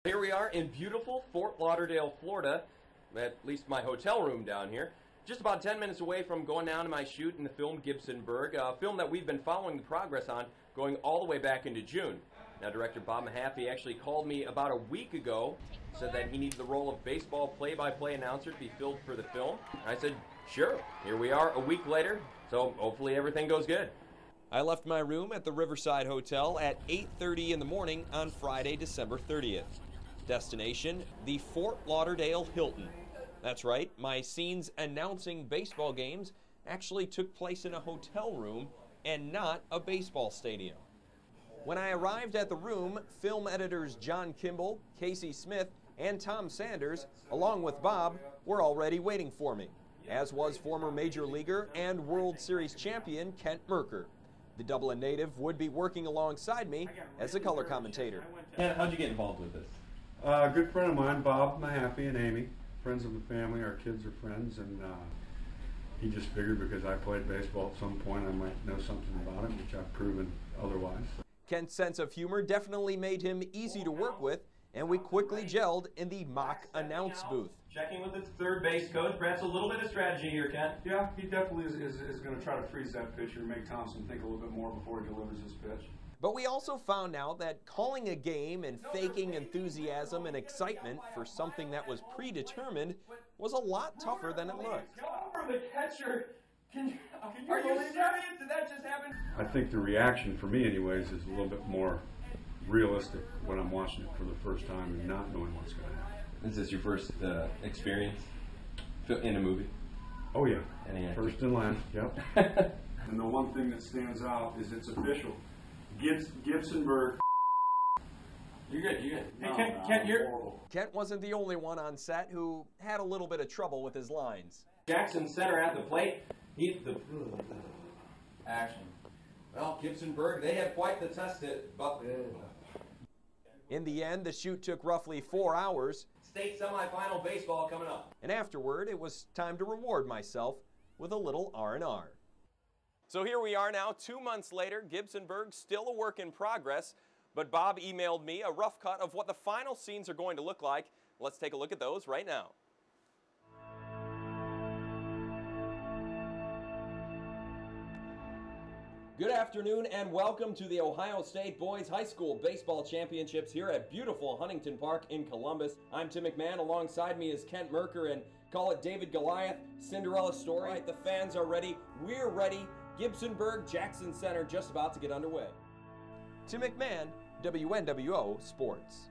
Here we are in beautiful Fort Lauderdale, Florida, at least my hotel room down here. Just about 10 minutes away from going down to my shoot in the film Gibsonburg, a film that we've been following the progress on going all the way back into June. Now, director Bob Mahaffey actually called me about a week ago, said that he needed the role of baseball play-by-play announcer to be filled for the film. I said, sure. Here we are a week later, so hopefully everything goes good. I left my room at the Riverside Hotel at 8:30 in the morning on Friday, December 30th. Destination, the Fort Lauderdale Hilton. That's right, my scenes announcing baseball games actually took place in a hotel room and not a baseball stadium. When I arrived at the room, film editors John Kimball, Casey Smith, and Tom Sanders, along with Bob, were already waiting for me, as was former Major Leaguer and World Series champion Kent Mercker. The Dublin native would be working alongside me as a color commentator. And how'd you get involved with this? A good friend of mine, Bob Mahaffey, and Amy, friends of the family. Our kids are friends, and he just figured because I played baseball at some point I might know something about it, which I've proven otherwise. Kent's sense of humor definitely made him easy to work with, and we quickly gelled in the mock announce booth. Checking with his third base coach, perhaps a little bit of strategy here, Kent. Yeah, he definitely is going to try to freeze that pitcher and make Thompson think a little bit more before he delivers his pitch. But we also found out that calling a game and faking enthusiasm and excitement for something that was predetermined was a lot tougher than it looked. The catcher, are you serious? Did that just happen? I think the reaction, for me anyways, is a little bit more realistic when I'm watching it for the first time and not knowing what's going to happen. Is this your first experience in a movie? Oh yeah, first and last, yep. And the one thing that stands out is it's official. Gibsonburg. You're good, you're good. No, hey, Kent, Kent wasn't the only one on set who had a little bit of trouble with his lines. Jackson center at the plate. Action. Well, Gibsonburg, they had quite the test it, but in the end, the shoot took roughly 4 hours. State semifinal baseball coming up. And afterward, it was time to reward myself with a little R&R. So here we are now, 2 months later, Gibsonburg still a work in progress, but Bob emailed me a rough cut of what the final scenes are going to look like. Let's take a look at those right now. Good afternoon and welcome to the Ohio State Boys High School Baseball Championships here at beautiful Huntington Park in Columbus. I'm Tim McMahon. Alongside me is Kent Mercker, and call it David Goliath, Cinderella story. Right, the fans are ready. We're ready. Gibsonburg, Jackson Center just about to get underway. Tim McMahon, WNWO Sports.